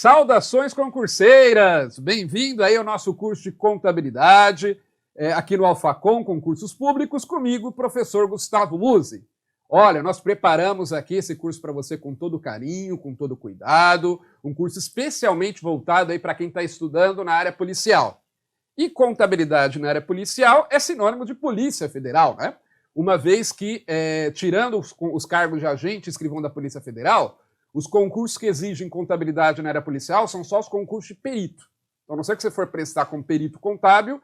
Saudações concurseiras! Bem-vindo aí ao nosso curso de contabilidade, aqui no Alfacom, concursos públicos, comigo, professor Gustavo Musi. Olha, nós preparamos aqui esse curso para você com todo carinho, com todo cuidado, um curso especialmente voltado aí para quem está estudando na área policial. E contabilidade na área policial é sinônimo de Polícia Federal, né? Uma vez que, tirando os cargos de agente e escrivão da Polícia Federal, os concursos que exigem contabilidade na área policial são só os concursos de perito. Então, a não ser que você for prestar como perito contábil,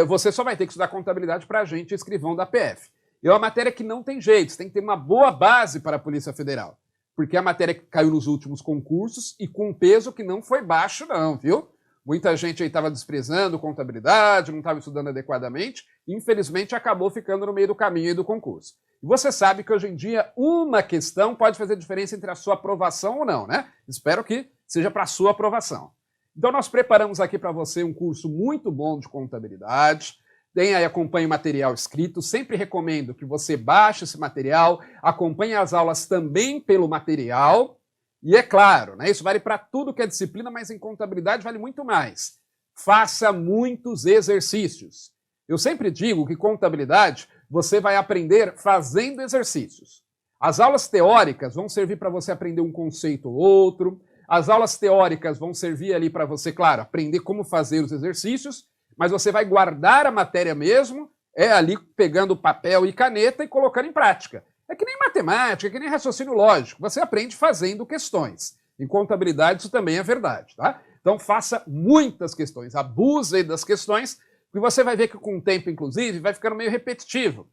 você só vai ter que estudar contabilidade para agente e escrivão da PF. E é uma matéria que não tem jeito, você tem que ter uma boa base para a Polícia Federal. Porque é a matéria que caiu nos últimos concursos e com um peso que não foi baixo não, viu? Muita gente aí estava desprezando contabilidade, não estava estudando adequadamente, e infelizmente acabou ficando no meio do caminho aí do concurso. E você sabe que hoje em dia uma questão pode fazer diferença entre a sua aprovação ou não, né? Espero que seja para a sua aprovação. Então nós preparamos aqui para você um curso muito bom de contabilidade. Tem aí, acompanhe material escrito, sempre recomendo que você baixe esse material, acompanhe as aulas também pelo material. E é claro, né, isso vale para tudo que é disciplina, mas em contabilidade vale muito mais. Faça muitos exercícios. Eu sempre digo que contabilidade você vai aprender fazendo exercícios. As aulas teóricas vão servir para você aprender um conceito ou outro. As aulas teóricas vão servir ali para você, claro, aprender como fazer os exercícios, mas você vai guardar a matéria mesmo, ali pegando papel e caneta e colocando em prática. É que nem matemática, é que nem raciocínio lógico. Você aprende fazendo questões. Em contabilidade isso também é verdade, tá? Então faça muitas questões, abuse das questões, porque você vai ver que com o tempo, inclusive, vai ficando meio repetitivo.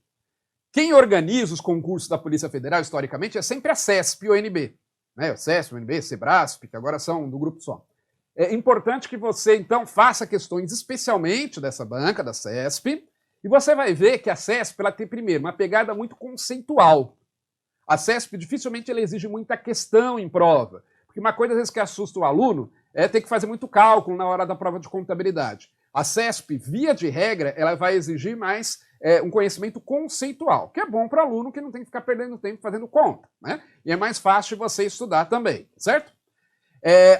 Quem organiza os concursos da Polícia Federal, historicamente, é sempre a CESP e o ONB. Né? O CESP, o ONB, Sebrasp, que agora são do grupo só. É importante que você, então, faça questões especialmente dessa banca, da CESP, e você vai ver que a CESP ela tem, primeiro, uma pegada muito conceitual. A CESP dificilmente ela exige muita questão em prova, porque uma coisa às vezes que assusta o aluno é ter que fazer muito cálculo na hora da prova de contabilidade. A CESP, via de regra, ela vai exigir mais um conhecimento conceitual, que é bom para o aluno que não tem que ficar perdendo tempo fazendo conta, né? E é mais fácil você estudar também, certo?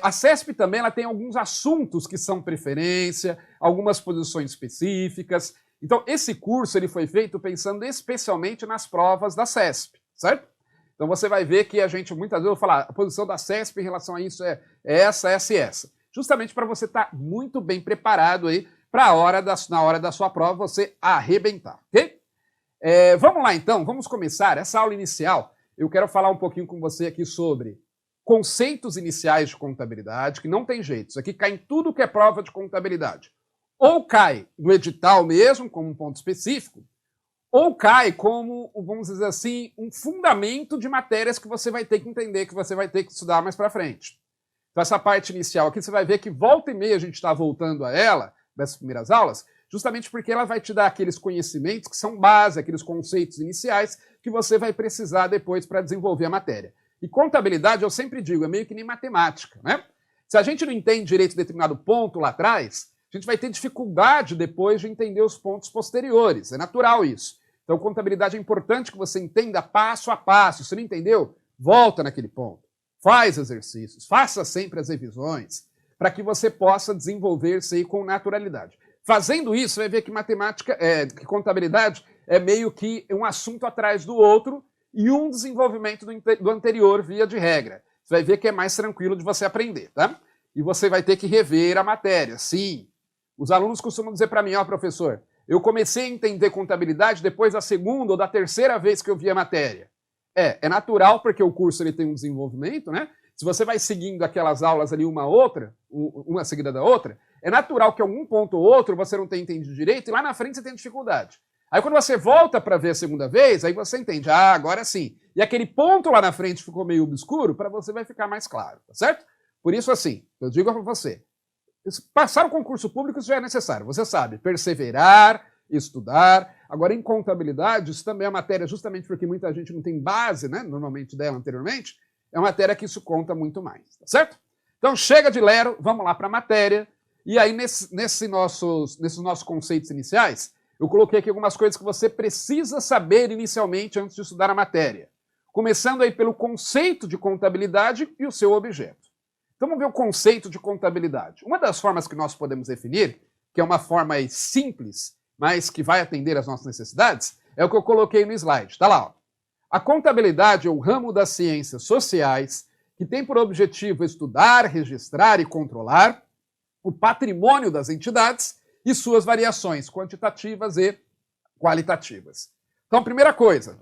A CESP também ela tem alguns assuntos que são preferência, algumas posições específicas. Então, esse curso ele foi feito pensando especialmente nas provas da CESP, certo? Então, você vai ver que a gente, muitas vezes, eu vou falar, a posição da CESP em relação a isso é essa, essa e essa. Justamente para você estar muito bem preparado aí para na hora da sua prova você arrebentar, ok? Vamos lá, então, vamos começar. Essa aula inicial, eu quero falar um pouquinho com você aqui sobre conceitos iniciais de contabilidade, que não tem jeito. Isso aqui cai em tudo que é prova de contabilidade. Ou cai no edital mesmo, como um ponto específico, ou cai como, vamos dizer assim, um fundamento de matérias que você vai ter que entender, que você vai ter que estudar mais para frente. Então essa parte inicial aqui, você vai ver que volta e meia a gente está voltando a ela, dessas primeiras aulas, justamente porque ela vai te dar aqueles conhecimentos que são base, aqueles conceitos iniciais que você vai precisar depois para desenvolver a matéria. E contabilidade, eu sempre digo, é meio que nem matemática, né? Se a gente não entende direito determinado ponto lá atrás, a gente vai ter dificuldade depois de entender os pontos posteriores. É natural isso. Então, contabilidade é importante que você entenda passo a passo. Se não entendeu, volta naquele ponto. Faz exercícios, faça sempre as revisões, para que você possa desenvolver-se aí com naturalidade. Fazendo isso, você vai ver que que contabilidade é meio que um assunto atrás do outro e um desenvolvimento do anterior via de regra. Você vai ver que é mais tranquilo de você aprender, tá? E você vai ter que rever a matéria, sim. Os alunos costumam dizer para mim, ó, professor, eu comecei a entender contabilidade depois da segunda ou da terceira vez que eu vi a matéria. É natural porque o curso ele tem um desenvolvimento, né? Se você vai seguindo aquelas aulas ali uma seguida da outra, é natural que algum ponto ou outro você não tenha entendido direito e lá na frente você tem dificuldade. Aí quando você volta para ver a segunda vez, aí você entende, agora sim. E aquele ponto lá na frente ficou meio obscuro, para você vai ficar mais claro, tá certo? Por isso assim, eu digo para você, passar o concurso público isso já é necessário, você sabe, perseverar, estudar. Agora, em contabilidade, isso também é uma matéria, justamente porque muita gente não tem base, né, normalmente dela anteriormente, é uma matéria que isso conta muito mais, tá certo? Então, chega de lero, vamos lá para a matéria. E aí, nesses nossos conceitos iniciais, eu coloquei aqui algumas coisas que você precisa saber inicialmente antes de estudar a matéria. Começando aí pelo conceito de contabilidade e o seu objeto. Então vamos ver o conceito de contabilidade. Uma das formas que nós podemos definir, que é uma forma aí simples, mas que vai atender às nossas necessidades, é o que eu coloquei no slide. Está lá, ó. A contabilidade é o ramo das ciências sociais que tem por objetivo estudar, registrar e controlar o patrimônio das entidades e suas variações quantitativas e qualitativas. Então, primeira coisa,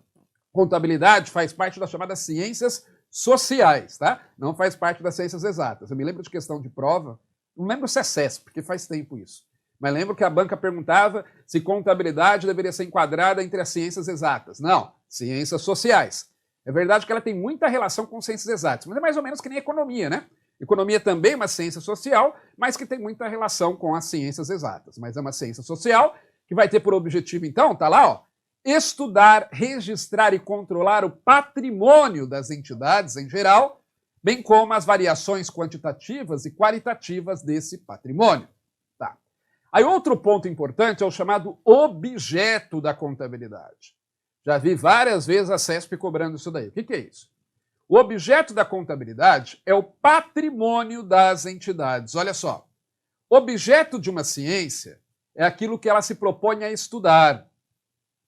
contabilidade faz parte das chamadas ciências sociais, tá? Não faz parte das ciências exatas. Eu me lembro de questão de prova, não lembro se é CESP, porque faz tempo isso. Mas lembro que a banca perguntava se contabilidade deveria ser enquadrada entre as ciências exatas. Não, ciências sociais. É verdade que ela tem muita relação com ciências exatas, mas é mais ou menos que nem economia, né? Economia também é uma ciência social, mas que tem muita relação com as ciências exatas. Mas é uma ciência social que vai ter por objetivo, então, tá lá, ó, estudar, registrar e controlar o patrimônio das entidades em geral, bem como as variações quantitativas e qualitativas desse patrimônio. Tá. Aí outro ponto importante é o chamado objeto da contabilidade. Já vi várias vezes a CESP cobrando isso daí. O que é isso? O objeto da contabilidade é o patrimônio das entidades. Olha só, objeto de uma ciência é aquilo que ela se propõe a estudar,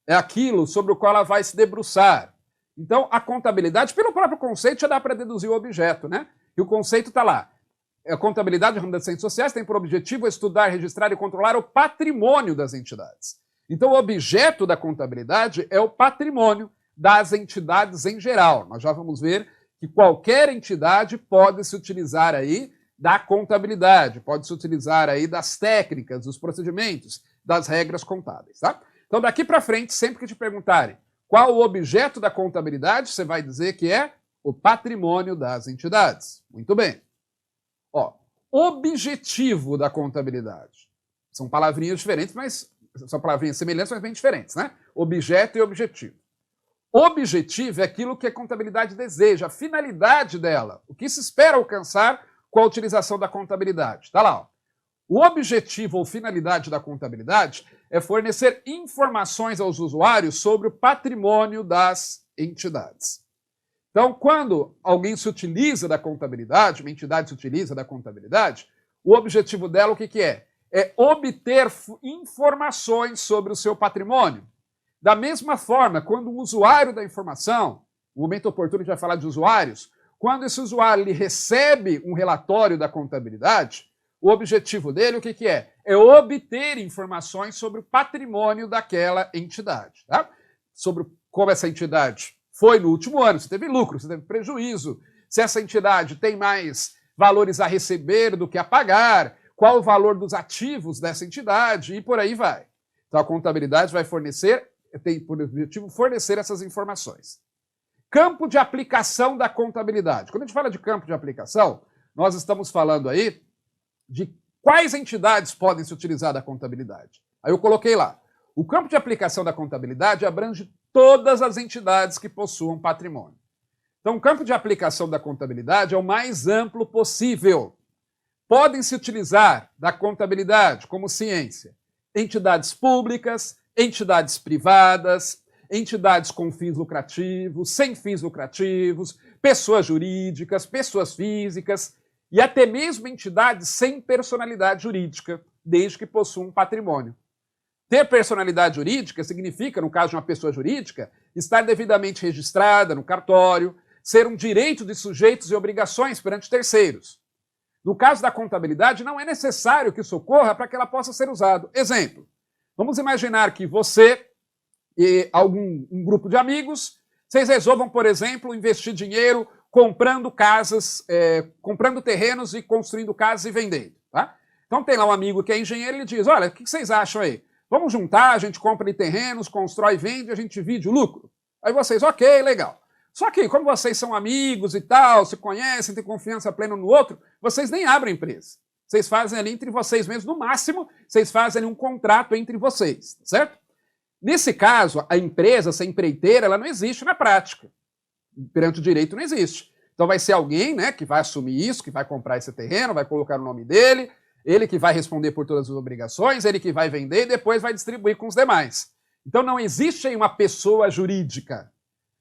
é aquilo sobre o qual ela vai se debruçar. Então, a contabilidade, pelo próprio conceito, já dá para deduzir o objeto, né? E o conceito está lá. A contabilidade, ramo das ciências sociais, tem por objetivo estudar, registrar e controlar o patrimônio das entidades. Então, o objeto da contabilidade é o patrimônio das entidades em geral. Nós já vamos ver que qualquer entidade pode se utilizar aí da contabilidade, pode se utilizar aí das técnicas, dos procedimentos, das regras contábeis, tá? Então, daqui para frente, sempre que te perguntarem qual o objeto da contabilidade, você vai dizer que é o patrimônio das entidades. Muito bem. Ó, objetivo da contabilidade. São palavrinhas diferentes, mas são palavrinhas semelhantes, mas bem diferentes, né? Objeto e objetivo. Objetivo é aquilo que a contabilidade deseja, a finalidade dela, o que se espera alcançar com a utilização da contabilidade. Tá lá, ó. O objetivo ou finalidade da contabilidade é fornecer informações aos usuários sobre o patrimônio das entidades. Então, quando alguém se utiliza da contabilidade, uma entidade se utiliza da contabilidade, o objetivo dela o que é? É obter informações sobre o seu patrimônio. Da mesma forma, quando o usuário da informação, no momento oportuno a gente vai falar de usuários, quando esse usuário ele recebe um relatório da contabilidade, o objetivo dele o que é? É obter informações sobre o patrimônio daquela entidade. Tá? Sobre como essa entidade foi no último ano, se teve lucro, se teve prejuízo, se essa entidade tem mais valores a receber do que a pagar, qual o valor dos ativos dessa entidade e por aí vai. Então a contabilidade vai fornecer, tem por objetivo fornecer essas informações. Campo de aplicação da contabilidade. Quando a gente fala de campo de aplicação, nós estamos falando aí de quais entidades podem se utilizar da contabilidade. Aí eu coloquei lá. O campo de aplicação da contabilidade abrange todas as entidades que possuam patrimônio. Então, o campo de aplicação da contabilidade é o mais amplo possível. Podem se utilizar da contabilidade como ciência entidades públicas, entidades privadas, entidades com fins lucrativos, sem fins lucrativos, pessoas jurídicas, pessoas físicas e até mesmo entidades sem personalidade jurídica, desde que possuam patrimônio. Ter personalidade jurídica significa, no caso de uma pessoa jurídica, estar devidamente registrada no cartório, ser um direito de sujeitos e obrigações perante terceiros. No caso da contabilidade, não é necessário que isso ocorra para que ela possa ser usada. Exemplo, vamos imaginar que você e um grupo de amigos, vocês resolvam, por exemplo, investir dinheiro comprando casas, comprando terrenos e construindo casas e vendendo. Tá? Então tem lá um amigo que é engenheiro e ele diz, olha, o que vocês acham aí? Vamos juntar, a gente compra ali terrenos, constrói e vende, a gente divide o lucro. Aí vocês, ok, legal. Só que, como vocês são amigos e tal, se conhecem, têm confiança plena no outro, vocês nem abrem empresa. Vocês fazem ali entre vocês mesmos, no máximo, vocês fazem ali um contrato entre vocês, certo? Nesse caso, a empresa, essa empreiteira, ela não existe na prática. Perante o direito não existe. Então vai ser alguém, né, que vai assumir isso, que vai comprar esse terreno, vai colocar o nome dele, ele que vai responder por todas as obrigações, ele que vai vender e depois vai distribuir com os demais. Então não existe aí uma pessoa jurídica.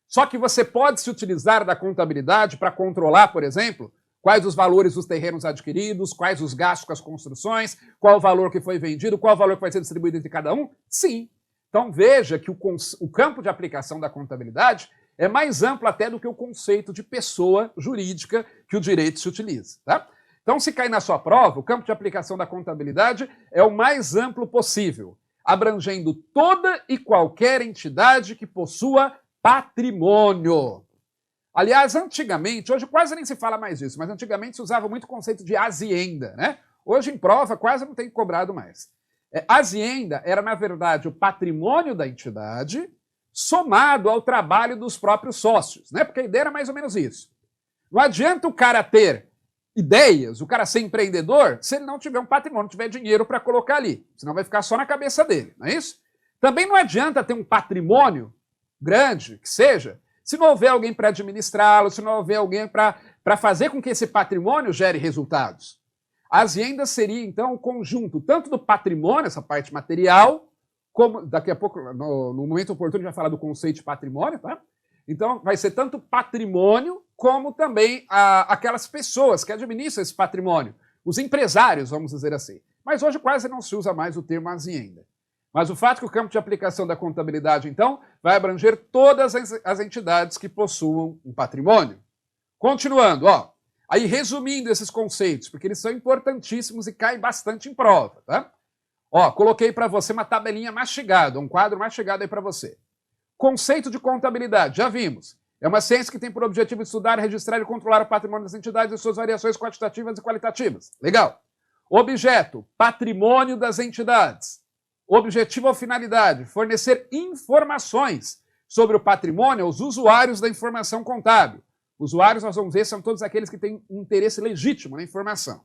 Só que você pode se utilizar da contabilidade para controlar, por exemplo, Quais os valores dos terrenos adquiridos, quais os gastos com as construções, qual o valor que foi vendido, qual o valor que vai ser distribuído entre cada um? Sim. Então veja que o campo de aplicação da contabilidade é mais amplo até do que o conceito de pessoa jurídica que o direito se utiliza. Tá? Então, se cair na sua prova, o campo de aplicação da contabilidade é o mais amplo possível, abrangendo toda e qualquer entidade que possua patrimônio. Aliás, antigamente, hoje quase nem se fala mais disso, mas antigamente se usava muito o conceito de azienda, né? Hoje em prova quase não tem cobrado mais. Azienda era, na verdade, o patrimônio da entidade somado ao trabalho dos próprios sócios, né? Porque a ideia era mais ou menos isso. Não adianta o cara ter ideias, o cara ser empreendedor, se ele não tiver um patrimônio, não tiver dinheiro para colocar ali. Senão vai ficar só na cabeça dele, não é isso? Também não adianta ter um patrimônio grande, que seja, se não houver alguém para administrá-lo, se não houver alguém para fazer com que esse patrimônio gere resultados. A azienda seria, então, o conjunto tanto do patrimônio, essa parte material, como daqui a pouco, no momento oportuno, a gente vai falar do conceito de patrimônio, tá? Então, vai ser tanto patrimônio como também aquelas pessoas que administram esse patrimônio, os empresários, vamos dizer assim. Mas hoje quase não se usa mais o termo azienda. Mas o fato é que o campo de aplicação da contabilidade, então, vai abranger todas as entidades que possuam um patrimônio. Continuando, ó. Aí, resumindo esses conceitos, porque eles são importantíssimos e caem bastante em prova, tá? Ó, coloquei para você uma tabelinha mastigada, um quadro mastigado aí para você. Conceito de contabilidade, já vimos. É uma ciência que tem por objetivo estudar, registrar e controlar o patrimônio das entidades e suas variações quantitativas e qualitativas. Legal. Objeto, patrimônio das entidades. Objetivo ou finalidade, fornecer informações sobre o patrimônio aos usuários da informação contábil. Usuários, nós vamos ver, são todos aqueles que têm um interesse legítimo na informação.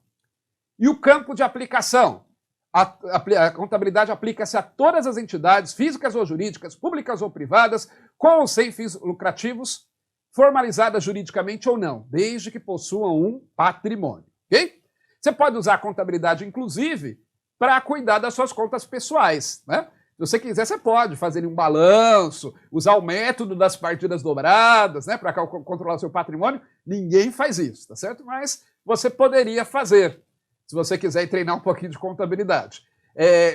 E o campo de aplicação. A contabilidade aplica-se a todas as entidades, físicas ou jurídicas, públicas ou privadas, com ou sem fins lucrativos, formalizadas juridicamente ou não, desde que possuam um patrimônio. Ok? Você pode usar a contabilidade, inclusive, para cuidar das suas contas pessoais, né? Se você quiser, você pode fazer um balanço, usar o método das partidas dobradas, né, para controlar o seu patrimônio. Ninguém faz isso, tá certo? Mas você poderia fazer, se você quiser ir treinar um pouquinho de contabilidade.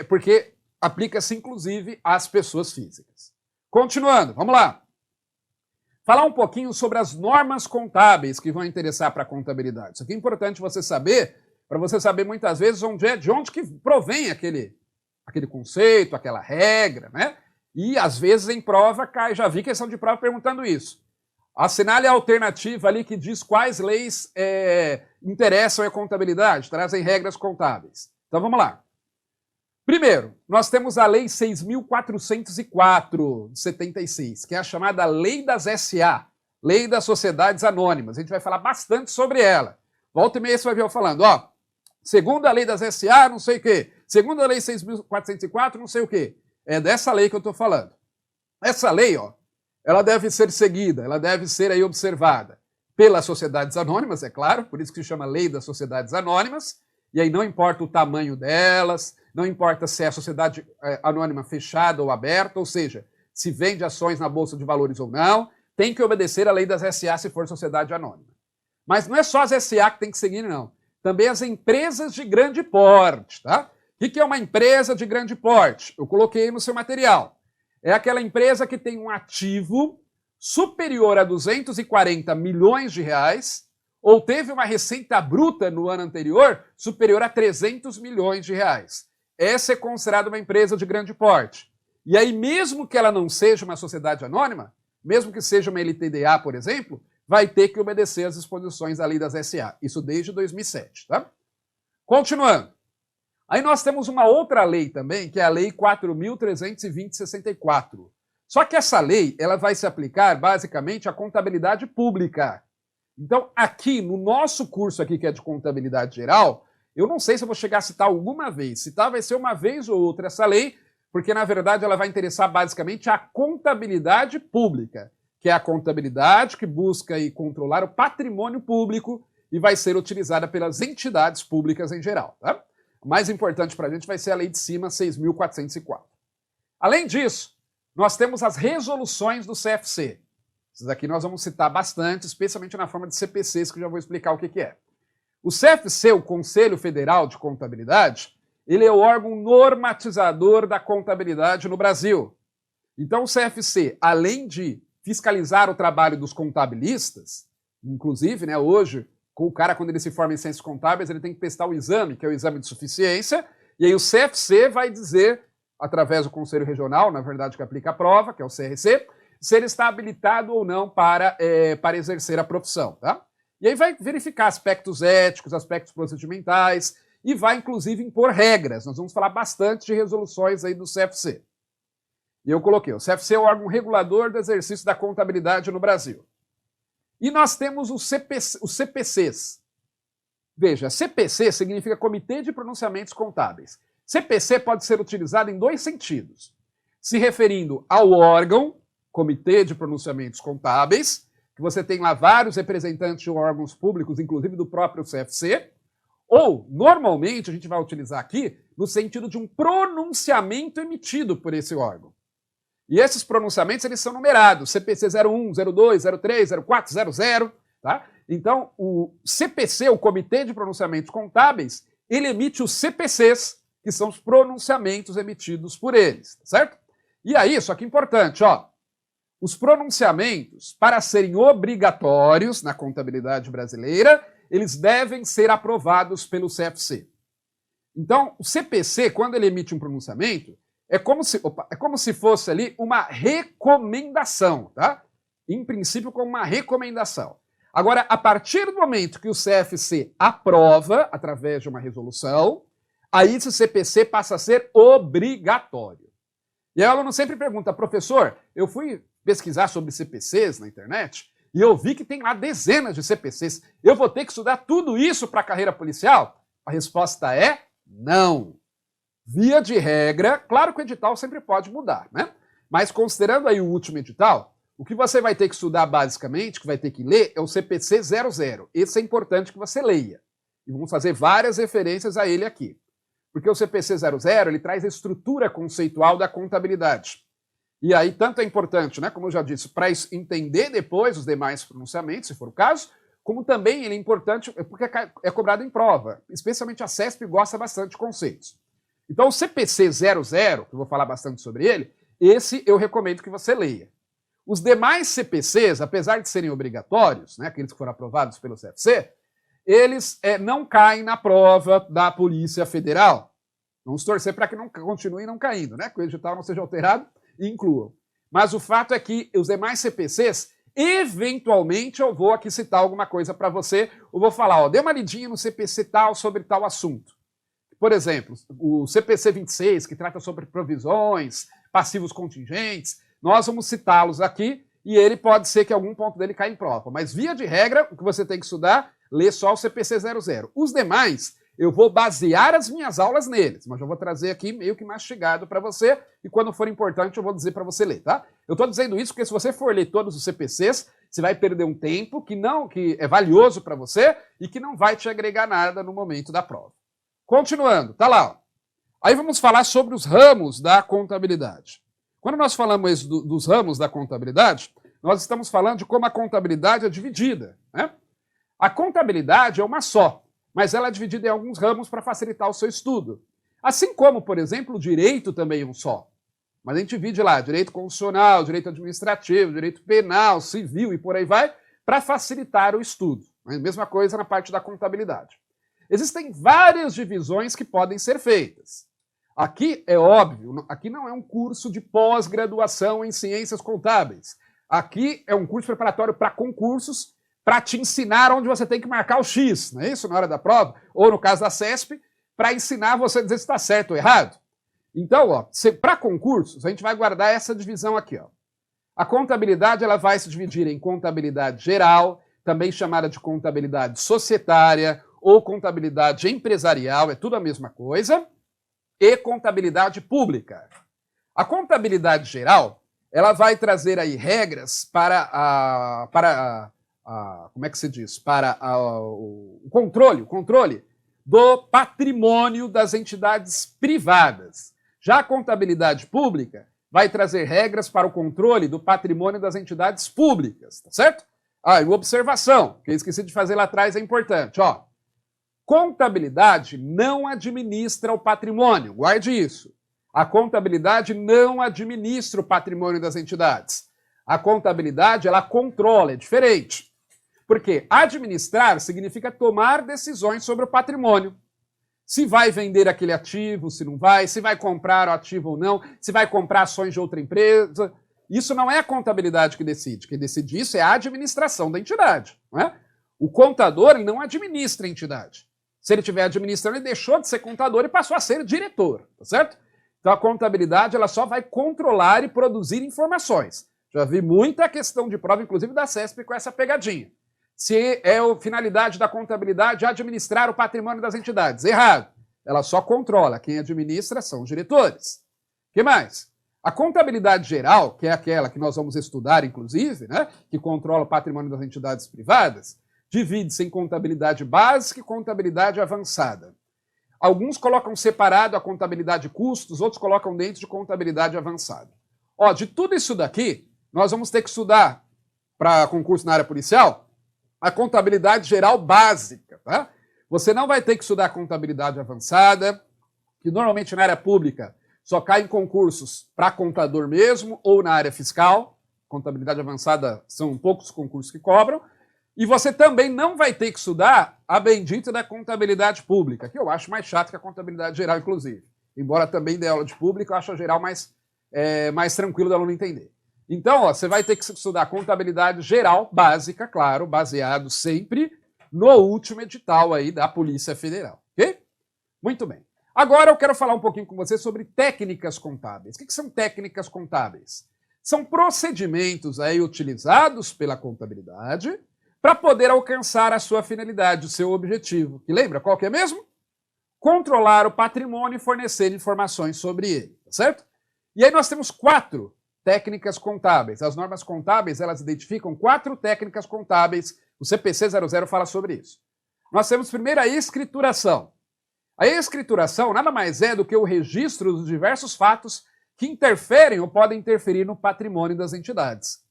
Porque aplica-se, inclusive, às pessoas físicas. Continuando, vamos lá. Falar um pouquinho sobre as normas contábeis que vão interessar para a contabilidade. Isso aqui é importante você saber, para você saber muitas vezes de onde que provém aquele conceito, aquela regra, né? E às vezes em prova cai, já vi questão de prova perguntando isso. Assinale a alternativa ali que diz quais leis interessam a contabilidade, trazem regras contábeis. Então vamos lá. Primeiro, nós temos a Lei 6.404 de 76, que é a chamada Lei das SA, Lei das Sociedades Anônimas. A gente vai falar bastante sobre ela. Volta e meia você vai ver eu falando, ó, segundo a Lei das SA, não sei o quê. Segundo a Lei 6.404, não sei o quê. É dessa lei que eu estou falando. Essa lei, ó, ela deve ser seguida, ela deve ser aí observada pelas sociedades anônimas, é claro, por isso que se chama Lei das Sociedades Anônimas, e aí não importa o tamanho delas, não importa se é a sociedade anônima fechada ou aberta, ou seja, se vende ações na Bolsa de Valores ou não, tem que obedecer à Lei das SA se for sociedade anônima. Mas não é só as SA que tem que seguir, não. Também as empresas de grande porte, tá? O que é uma empresa de grande porte? Eu coloquei no seu material. É aquela empresa que tem um ativo superior a 240 milhões de reais ou teve uma receita bruta no ano anterior superior a 300 milhões de reais. Essa é considerada uma empresa de grande porte. E aí, mesmo que ela não seja uma sociedade anônima, mesmo que seja uma LTDA, por exemplo, vai ter que obedecer às disposições da Lei das SA. Isso desde 2007, tá? Continuando. Aí nós temos uma outra lei também, que é a Lei 4.320/64. Só que essa lei, ela vai se aplicar basicamente à contabilidade pública. Então, aqui no nosso curso aqui, que é de contabilidade geral, eu não sei se eu vou chegar a citar alguma vez. Citar vai ser uma vez ou outra essa lei, porque na verdade ela vai interessar basicamente a contabilidade pública, que é a contabilidade que busca aí controlar o patrimônio público e vai ser utilizada pelas entidades públicas em geral, tá? O mais importante para a gente vai ser a lei de cima, 6.404. Além disso, nós temos as resoluções do CFC. Essas aqui nós vamos citar bastante, especialmente na forma de CPCs, que eu já vou explicar o que é. O CFC, o Conselho Federal de Contabilidade, ele é o órgão normatizador da contabilidade no Brasil. Então o CFC, além de fiscalizar o trabalho dos contabilistas, inclusive, né, hoje, o cara, quando ele se forma em ciências contábeis, ele tem que prestar o exame, que é o exame de suficiência, e aí o CFC vai dizer, através do Conselho Regional, na verdade que aplica a prova, que é o CRC, se ele está habilitado ou não para exercer a profissão, tá? E aí vai verificar aspectos éticos, aspectos procedimentais, e vai, inclusive, impor regras. Nós vamos falar bastante de resoluções aí do CFC. E eu coloquei, o CFC é o órgão regulador do exercício da contabilidade no Brasil. E nós temos os CPCs. Veja, CPC significa Comitê de Pronunciamentos Contábeis. CPC pode ser utilizado em dois sentidos. Se referindo ao órgão, Comitê de Pronunciamentos Contábeis, que você tem lá vários representantes de órgãos públicos, inclusive do próprio CFC, ou, normalmente, a gente vai utilizar aqui no sentido de um pronunciamento emitido por esse órgão. E esses pronunciamentos, eles são numerados, CPC 01, 02, 03, 04, 00, tá? Então, o CPC, o Comitê de Pronunciamentos Contábeis, ele emite os CPCs, que são os pronunciamentos emitidos por eles, tá certo? E aí, só que importante, ó, os pronunciamentos, para serem obrigatórios na contabilidade brasileira, eles devem ser aprovados pelo CFC. Então, o CPC, quando ele emite um pronunciamento, é como se fosse ali uma recomendação, tá? Em princípio, como uma recomendação. Agora, a partir do momento que o CFC aprova, através de uma resolução, aí esse CPC passa a ser obrigatório. E aí o aluno sempre pergunta, professor, eu fui pesquisar sobre CPCs na internet e eu vi que tem lá dezenas de CPCs. Eu vou ter que estudar tudo isso para a carreira policial? A resposta é não. Via de regra, claro que o edital sempre pode mudar, né? Mas considerando aí o último edital, o que você vai ter que estudar basicamente, que vai ter que ler, é o CPC 00. Esse é importante que você leia. E vamos fazer várias referências a ele aqui. Porque o CPC 00, ele traz a estrutura conceitual da contabilidade. E aí, tanto é importante, né, como eu já disse, para entender depois os demais pronunciamentos, se for o caso, como também ele é importante porque é cobrado em prova. Especialmente a CESP gosta bastante de conceitos. Então, o CPC 00, que eu vou falar bastante sobre ele, esse eu recomendo que você leia. Os demais CPCs, apesar de serem obrigatórios, né, aqueles que foram aprovados pelo CFC, eles não caem na prova da Polícia Federal. Vamos torcer para que não continue não caindo, né, que o edital não seja alterado e incluam. Mas o fato é que os demais CPCs, eventualmente eu vou aqui citar alguma coisa para você, ou vou falar, ó, dê uma lidinha no CPC tal sobre tal assunto. Por exemplo, o CPC 26, que trata sobre provisões, passivos contingentes, nós vamos citá-los aqui e ele pode ser que algum ponto dele caia em prova. Mas, via de regra, o que você tem que estudar, lê só o CPC 00. Os demais, eu vou basear as minhas aulas neles, mas eu vou trazer aqui meio que mastigado para você e quando for importante eu vou dizer para você ler, tá? Eu estou dizendo isso porque se você for ler todos os CPCs, você vai perder um tempo que é valioso para você e que não vai te agregar nada no momento da prova. Continuando, tá lá. Ó. Aí vamos falar sobre os ramos da contabilidade. Quando nós falamos dos ramos da contabilidade, nós estamos falando de como a contabilidade é dividida, né? A contabilidade é uma só, mas ela é dividida em alguns ramos para facilitar o seu estudo. Assim como, por exemplo, o direito também é um só. Mas a gente divide lá direito constitucional, direito administrativo, direito penal, civil e por aí vai, para facilitar o estudo. A mesma coisa na parte da contabilidade. Existem várias divisões que podem ser feitas. Aqui é óbvio, aqui não é um curso de pós-graduação em ciências contábeis. Aqui é um curso preparatório para concursos, para te ensinar onde você tem que marcar o X, não é isso? Na hora da prova, ou no caso da CESP, para ensinar você a dizer se está certo ou errado. Então, ó, para concursos, a gente vai guardar essa divisão aqui. Ó. A contabilidade ela vai se dividir em contabilidade geral, também chamada de contabilidade societária ou contabilidade empresarial, é tudo a mesma coisa, e contabilidade pública. A contabilidade geral, ela vai trazer aí regras para como é que se diz? Para o controle do patrimônio das entidades privadas. Já a contabilidade pública vai trazer regras para o controle do patrimônio das entidades públicas, tá certo? Ah, e observação, que eu esqueci de fazer lá atrás, é importante, ó. Contabilidade não administra o patrimônio, guarde isso. A contabilidade não administra o patrimônio das entidades. A contabilidade, ela controla, é diferente. Porque administrar significa tomar decisões sobre o patrimônio. Se vai vender aquele ativo, se não vai, se vai comprar o ativo ou não, se vai comprar ações de outra empresa. Isso não é a contabilidade que decide. Quem decide isso é a administração da entidade. Não é? O contador, ele não administra a entidade. Se ele estiver administrando, ele deixou de ser contador e passou a ser diretor, tá certo? Então a contabilidade, ela só vai controlar e produzir informações. Já vi muita questão de prova, inclusive da CESP, com essa pegadinha. Se é a finalidade da contabilidade administrar o patrimônio das entidades. Errado. Ela só controla. Quem administra são os diretores. O que mais? A contabilidade geral, que é aquela que nós vamos estudar, inclusive, né, que controla o patrimônio das entidades privadas, divide-se em contabilidade básica e contabilidade avançada. Alguns colocam separado a contabilidade de custos, outros colocam dentro de contabilidade avançada. Ó, de tudo isso daqui, nós vamos ter que estudar, para concurso na área policial, a contabilidade geral básica, tá? Você não vai ter que estudar contabilidade avançada, que normalmente na área pública só cai em concursos para contador mesmo, ou na área fiscal. Contabilidade avançada são poucos concursos que cobram. E você também não vai ter que estudar a bendita da contabilidade pública, que eu acho mais chato que a contabilidade geral, inclusive. Embora também dê aula de pública, eu acho a geral mais tranquilo do aluno entender. Então, ó, você vai ter que estudar contabilidade geral, básica, claro, baseado sempre no último edital aí da Polícia Federal, ok? Muito bem. Agora eu quero falar um pouquinho com você sobre técnicas contábeis. O que são técnicas contábeis? São procedimentos aí utilizados pela contabilidade para poder alcançar a sua finalidade, o seu objetivo. Que lembra qual que é mesmo? Controlar o patrimônio e fornecer informações sobre ele, tá certo? E aí nós temos 4 técnicas contábeis. As normas contábeis, elas identificam 4 técnicas contábeis. O CPC 00 fala sobre isso. Nós temos primeiro a escrituração. A escrituração nada mais é do que o registro dos diversos fatos que interferem ou podem interferir no patrimônio das entidades.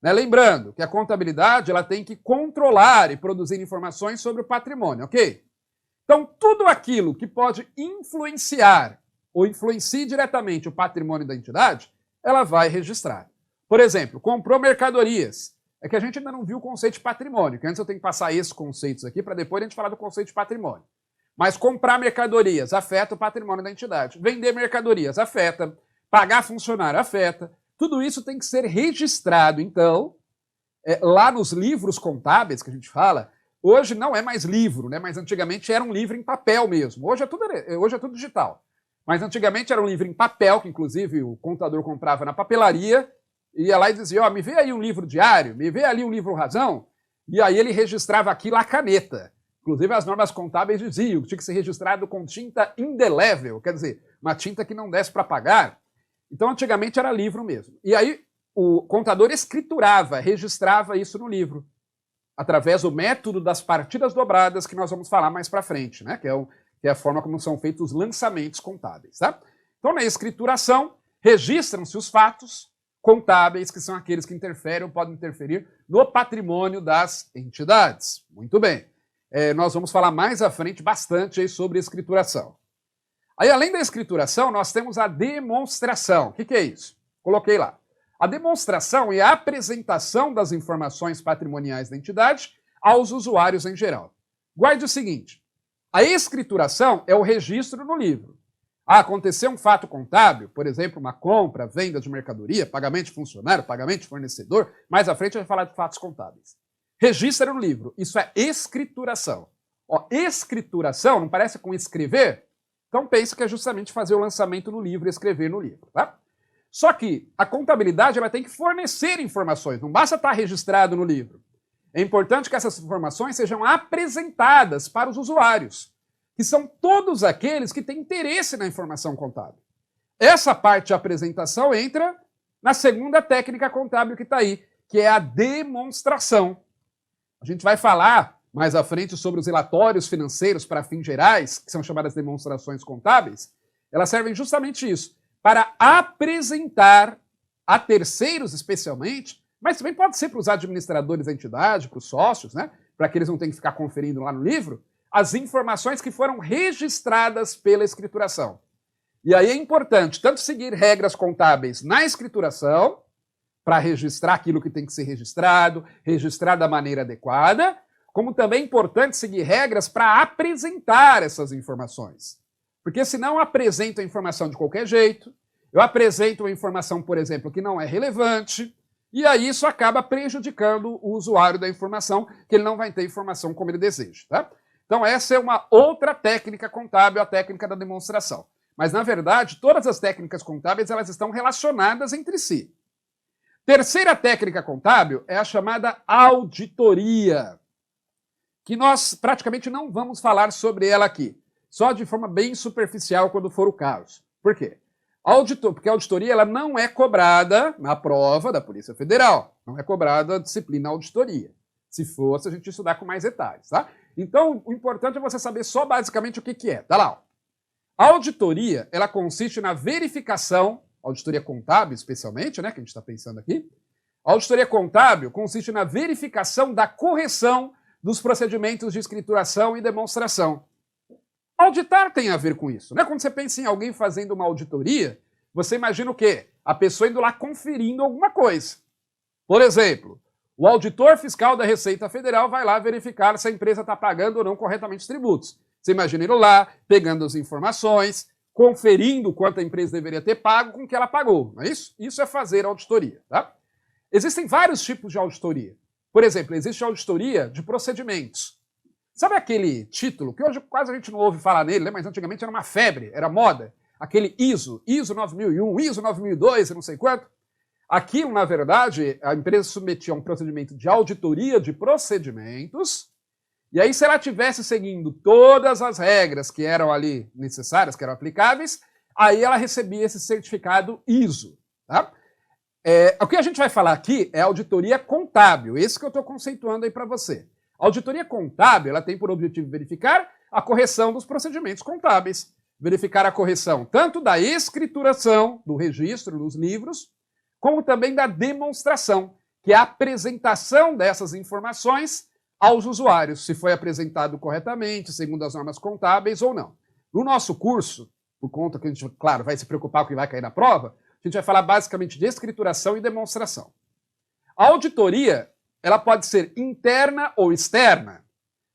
Né? Lembrando que a contabilidade ela tem que controlar e produzir informações sobre o patrimônio, ok? Então, tudo aquilo que pode influenciar ou influencie diretamente o patrimônio da entidade, ela vai registrar. Por exemplo, comprou mercadorias. É que a gente ainda não viu o conceito de patrimônio, que antes eu tenho que passar esses conceitos aqui para depois a gente falar do conceito de patrimônio. Mas comprar mercadorias afeta o patrimônio da entidade. Vender mercadorias afeta. Pagar funcionário afeta. Tudo isso tem que ser registrado, então, lá nos livros contábeis que a gente fala. Hoje não é mais livro, né? Mas antigamente era um livro em papel mesmo. Hoje é tudo digital. Mas antigamente era um livro em papel, que inclusive o contador comprava na papelaria, ia lá e dizia, ó, me vê aí um livro diário, me vê ali um livro razão, e aí ele registrava aquilo à caneta. Inclusive as normas contábeis diziam que tinha que ser registrado com tinta indelével, quer dizer, uma tinta que não desse para apagar. Então antigamente era livro mesmo. E aí o contador escriturava, registrava isso no livro, através do método das partidas dobradas, que nós vamos falar mais para frente, né? Que é a forma como são feitos os lançamentos contábeis, tá? Então, na escrituração, registram-se os fatos contábeis, que são aqueles que interferem ou podem interferir no patrimônio das entidades. Muito bem. Nós vamos falar mais à frente bastante aí sobre escrituração. Aí, além da escrituração, nós temos a demonstração. O que é isso? Coloquei lá. A demonstração é a apresentação das informações patrimoniais da entidade aos usuários em geral. Guarde o seguinte. A escrituração é o registro no livro. Aconteceu um fato contábil, por exemplo, uma compra, venda de mercadoria, pagamento de funcionário, pagamento de fornecedor. Mais à frente a gente vai falar de fatos contábeis. Registra no livro. Isso é escrituração. Ó, escrituração não parece com escrever? Então pense que é justamente fazer o lançamento no livro e escrever no livro. Tá? Só que a contabilidade ela tem que fornecer informações. Não basta estar registrado no livro. É importante que essas informações sejam apresentadas para os usuários, que são todos aqueles que têm interesse na informação contábil. Essa parte de apresentação entra na segunda técnica contábil que está aí, que é a demonstração. A gente vai falar mais à frente sobre os relatórios financeiros para fins gerais, que são chamadas demonstrações contábeis. Elas servem justamente isso, para apresentar a terceiros especialmente, mas também pode ser para os administradores da entidade, para os sócios, né? Para que eles não tenham que ficar conferindo lá no livro, as informações que foram registradas pela escrituração. E aí é importante tanto seguir regras contábeis na escrituração, para registrar aquilo que tem que ser registrado, registrar da maneira adequada, como também é importante seguir regras para apresentar essas informações. Porque senão eu apresento a informação de qualquer jeito, eu apresento uma informação, por exemplo, que não é relevante, e aí isso acaba prejudicando o usuário da informação, que ele não vai ter informação como ele deseja. Tá? Então essa é uma outra técnica contábil, a técnica da demonstração. Mas, na verdade, todas as técnicas contábeis elas estão relacionadas entre si. Terceira técnica contábil é a chamada auditoria, que nós praticamente não vamos falar sobre ela aqui, só de forma bem superficial quando for o caso. Por quê? Porque a auditoria ela não é cobrada na prova da Polícia Federal, não é cobrada a disciplina auditoria. Se fosse, a gente ia estudar com mais detalhes, tá? Então, o importante é você saber só basicamente o que é. Tá lá, ó. A auditoria, ela consiste na verificação, auditoria contábil especialmente, né, que a gente está pensando aqui. A auditoria contábil consiste na verificação da correção dos procedimentos de escrituração e demonstração. Auditar tem a ver com isso, né? Quando você pensa em alguém fazendo uma auditoria, você imagina o quê? A pessoa indo lá conferindo alguma coisa. Por exemplo, o auditor fiscal da Receita Federal vai lá verificar se a empresa está pagando ou não corretamente os tributos. Você imagina ele lá, pegando as informações, conferindo quanto a empresa deveria ter pago com o que ela pagou, não é isso? Isso é fazer auditoria, tá? Existem vários tipos de auditoria. Por exemplo, existe a auditoria de procedimentos. Sabe aquele título, que hoje quase a gente não ouve falar nele, né? Mas antigamente era uma febre, era moda, aquele ISO 9001, ISO 9002 e não sei quanto. Aquilo, na verdade, a empresa submetia a um procedimento de auditoria de procedimentos, e aí se ela tivesse seguindo todas as regras que eram ali necessárias, que eram aplicáveis, aí ela recebia esse certificado ISO. Tá? O que a gente vai falar aqui é auditoria contábil, esse que eu estou conceituando aí para você. A auditoria contábil ela tem por objetivo verificar a correção dos procedimentos contábeis, verificar a correção tanto da escrituração, do registro dos livros, como também da demonstração, que é a apresentação dessas informações aos usuários, se foi apresentado corretamente, segundo as normas contábeis ou não. No nosso curso, por conta que a gente, claro, vai se preocupar com o que vai cair na prova, a gente vai falar basicamente de escrituração e demonstração. A auditoria, ela pode ser interna ou externa.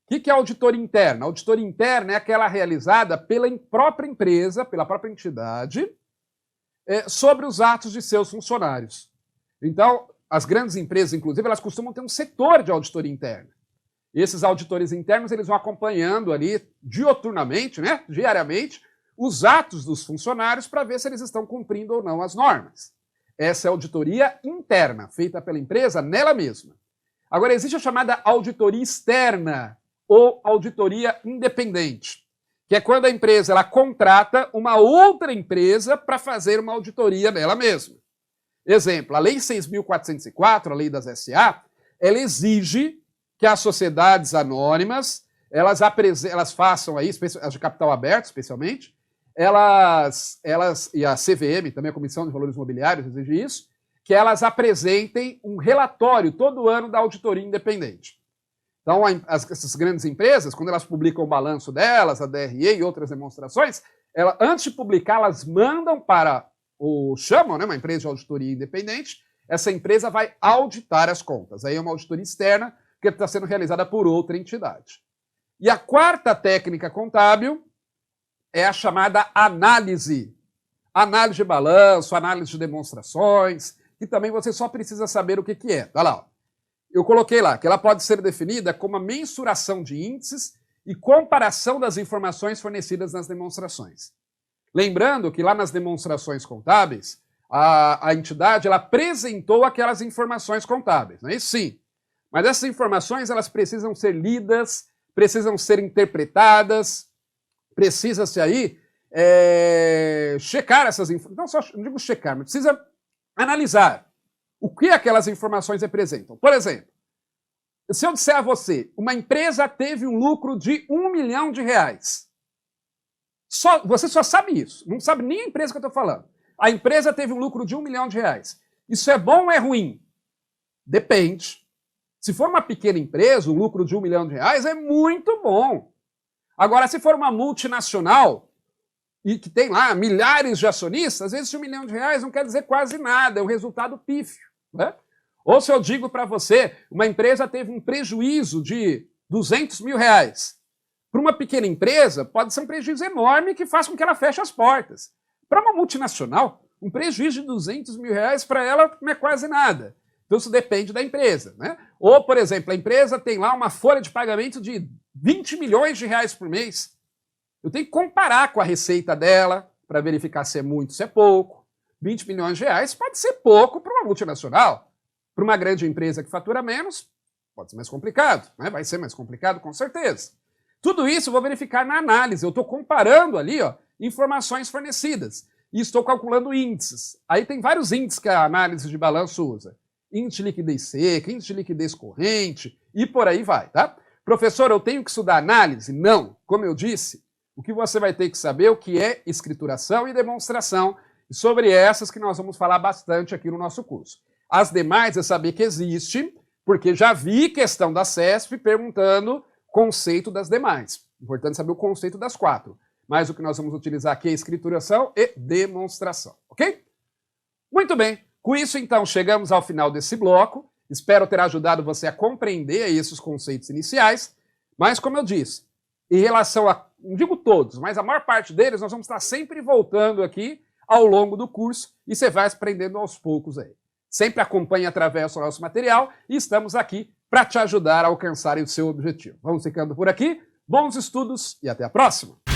O que é auditoria interna? A auditoria interna é aquela realizada pela própria empresa, pela própria entidade, sobre os atos de seus funcionários. Então, as grandes empresas, inclusive, elas costumam ter um setor de auditoria interna. Esses auditores internos, eles vão acompanhando ali dioturnamente, né, diariamente, os atos dos funcionários para ver se eles estão cumprindo ou não as normas. Essa é a auditoria interna, feita pela empresa nela mesma. Agora, existe a chamada auditoria externa ou auditoria independente, que é quando a empresa ela contrata uma outra empresa para fazer uma auditoria nela mesma. Exemplo, a Lei 6.404, a Lei das SA, ela exige que as sociedades anônimas, elas façam aí, as de capital aberto especialmente, elas e a CVM, também a Comissão de Valores Mobiliários exige isso, que elas apresentem um relatório todo ano da auditoria independente. Então, essas grandes empresas, quando elas publicam o balanço delas, a DRE e outras demonstrações, antes de publicar, elas mandam para chamam, né, uma empresa de auditoria independente, essa empresa vai auditar as contas. Aí é uma auditoria externa que está sendo realizada por outra entidade. E a quarta técnica contábil é a chamada análise. Análise de balanço, análise de demonstrações, que também você só precisa saber o que é. Olha lá, ó. Eu coloquei lá que ela pode ser definida como a mensuração de índices e comparação das informações fornecidas nas demonstrações. Lembrando que lá nas demonstrações contábeis, a entidade ela apresentou aquelas informações contábeis, não é isso? Sim. Mas essas informações elas precisam ser lidas, precisam ser interpretadas, precisa-se aí checar essas informações, não digo checar, mas precisa analisar o que aquelas informações representam. Por exemplo, se eu disser a você, uma empresa teve um lucro de R$1 milhão, você só sabe isso, não sabe nem a empresa que eu estou falando. A empresa teve um lucro de R$1 milhão. Isso é bom ou é ruim? Depende. Se for uma pequena empresa, o lucro de R$1 milhão é muito bom. Agora, se for uma multinacional e que tem lá milhares de acionistas, às vezes R$1 milhão não quer dizer quase nada, é um resultado pífio, né? Ou se eu digo para você, uma empresa teve um prejuízo de R$200 mil. Para uma pequena empresa, pode ser um prejuízo enorme que faz com que ela feche as portas. Para uma multinacional, um prejuízo de R$200 mil para ela não é quase nada. Então isso depende da empresa, né? Ou, por exemplo, a empresa tem lá uma folha de pagamento de R$20 milhões por mês. Eu tenho que comparar com a receita dela para verificar se é muito, se é pouco. R$20 milhões pode ser pouco para uma multinacional. Para uma grande empresa que fatura menos, pode ser mais complicado, né? Vai ser mais complicado com certeza. Tudo isso eu vou verificar na análise. Eu estou comparando ali, ó, informações fornecidas e estou calculando índices. Aí tem vários índices que a análise de balanço usa. Índice de liquidez seca, índice de liquidez corrente e por aí vai, tá? Professor, eu tenho que estudar análise? Não. Como eu disse, o que você vai ter que saber é o que é escrituração e demonstração, e sobre essas que nós vamos falar bastante aqui no nosso curso. As demais é saber que existe, porque já vi questão da CESP perguntando conceito das demais. Importante saber o conceito das 4. Mas o que nós vamos utilizar aqui é escrituração e demonstração, ok? Muito bem. Com isso, então, chegamos ao final desse bloco. Espero ter ajudado você a compreender aí esses conceitos iniciais. Mas, como eu disse, em relação a, não digo todos, mas a maior parte deles, nós vamos estar sempre voltando aqui ao longo do curso e você vai aprendendo aos poucos aí. Sempre acompanhe através do nosso material e estamos aqui para te ajudar a alcançar o seu objetivo. Vamos ficando por aqui, bons estudos e até a próxima!